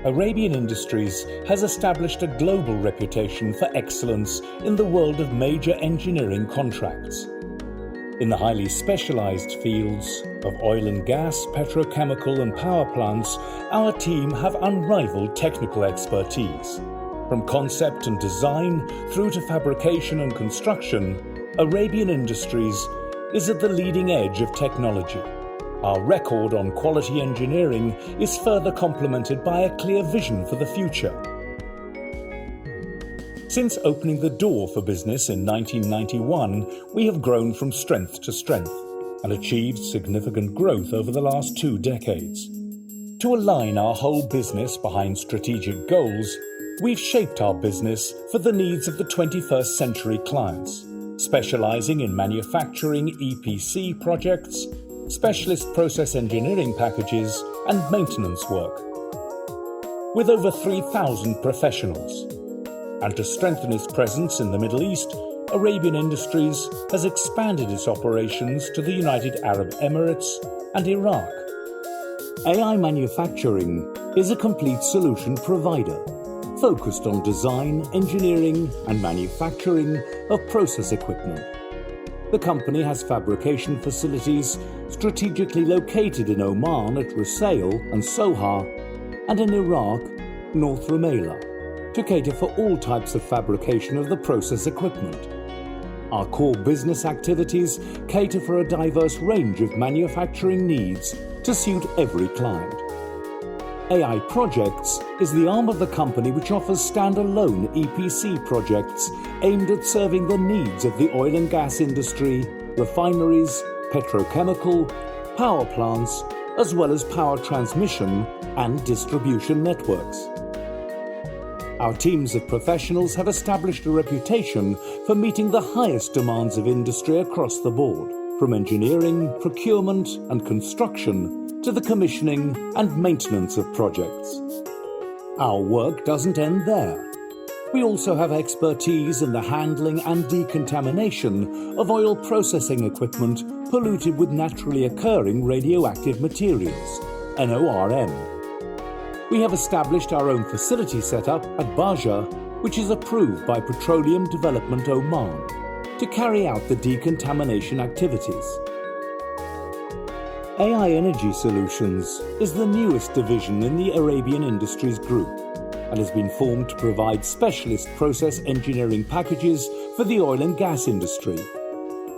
Arabian Industries has established a global reputation for excellence in the world of major engineering contracts. In the highly specialized fields of oil and gas, petrochemical and power plants, our team have unrivaled technical expertise. From concept and design through to fabrication and construction, Arabian Industries is at the leading edge of technology. Our record on quality engineering is further complemented by a clear vision for the future. Since opening the door for business in 1991, we have grown from strength to strength and achieved significant growth over the last 2 decades. To align our whole business behind strategic goals, we've shaped our business for the needs of the 21st century clients, specializing in manufacturing EPC projects, specialist process engineering packages, and maintenance work. With over 3,000 professionals. And to strengthen its presence in the Middle East, Arabian Industries has expanded its operations to the United Arab Emirates and Iraq. AI Manufacturing is a complete solution provider, focused on design, engineering, and manufacturing of process equipment. The company has fabrication facilities strategically located in Oman at Rusail and Sohar, and in Iraq, North Rumaila, to cater for all types of fabrication of the process equipment. Our core business activities cater for a diverse range of manufacturing needs to suit every client. AI Projects is the arm of the company which offers standalone EPC projects aimed at serving the needs of the oil and gas industry, refineries, petrochemical, power plants, as well as power transmission and distribution networks. Our teams of professionals have established a reputation for meeting the highest demands of industry across the board, from engineering, procurement and construction to the commissioning and maintenance of projects. Our work doesn't end there. We also have expertise in the handling and decontamination of oil processing equipment polluted with naturally occurring radioactive materials, NORM. We have established our own facility setup at Baja, which is approved by Petroleum Development Oman, to carry out the decontamination activities. AI Energy Solutions is the newest division in the Arabian Industries Group and has been formed to provide specialist process engineering packages for the oil and gas industry.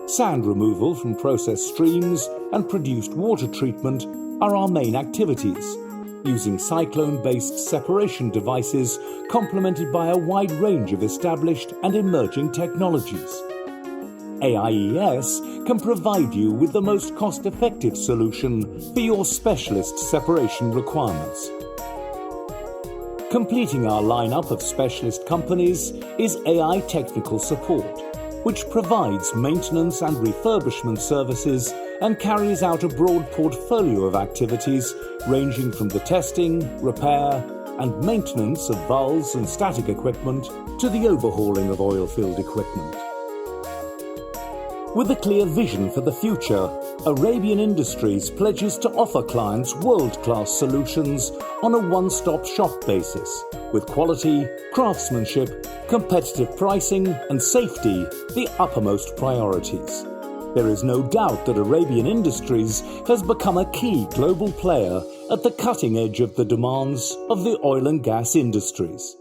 Sand removal from process streams and produced water treatment are our main activities, using cyclone-based separation devices complemented by a wide range of established and emerging technologies. AIES can provide you with the most cost-effective solution for your specialist separation requirements. Completing our lineup of specialist companies is AI Technical Support, which provides maintenance and refurbishment services and carries out a broad portfolio of activities ranging from the testing, repair, and maintenance of valves and static equipment to the overhauling of oil-filled equipment. With a clear vision for the future, Arabian Industries pledges to offer clients world-class solutions on a one-stop shop basis, with quality, craftsmanship, competitive pricing and safety the uppermost priorities. There is no doubt that Arabian Industries has become a key global player at the cutting edge of the demands of the oil and gas industries.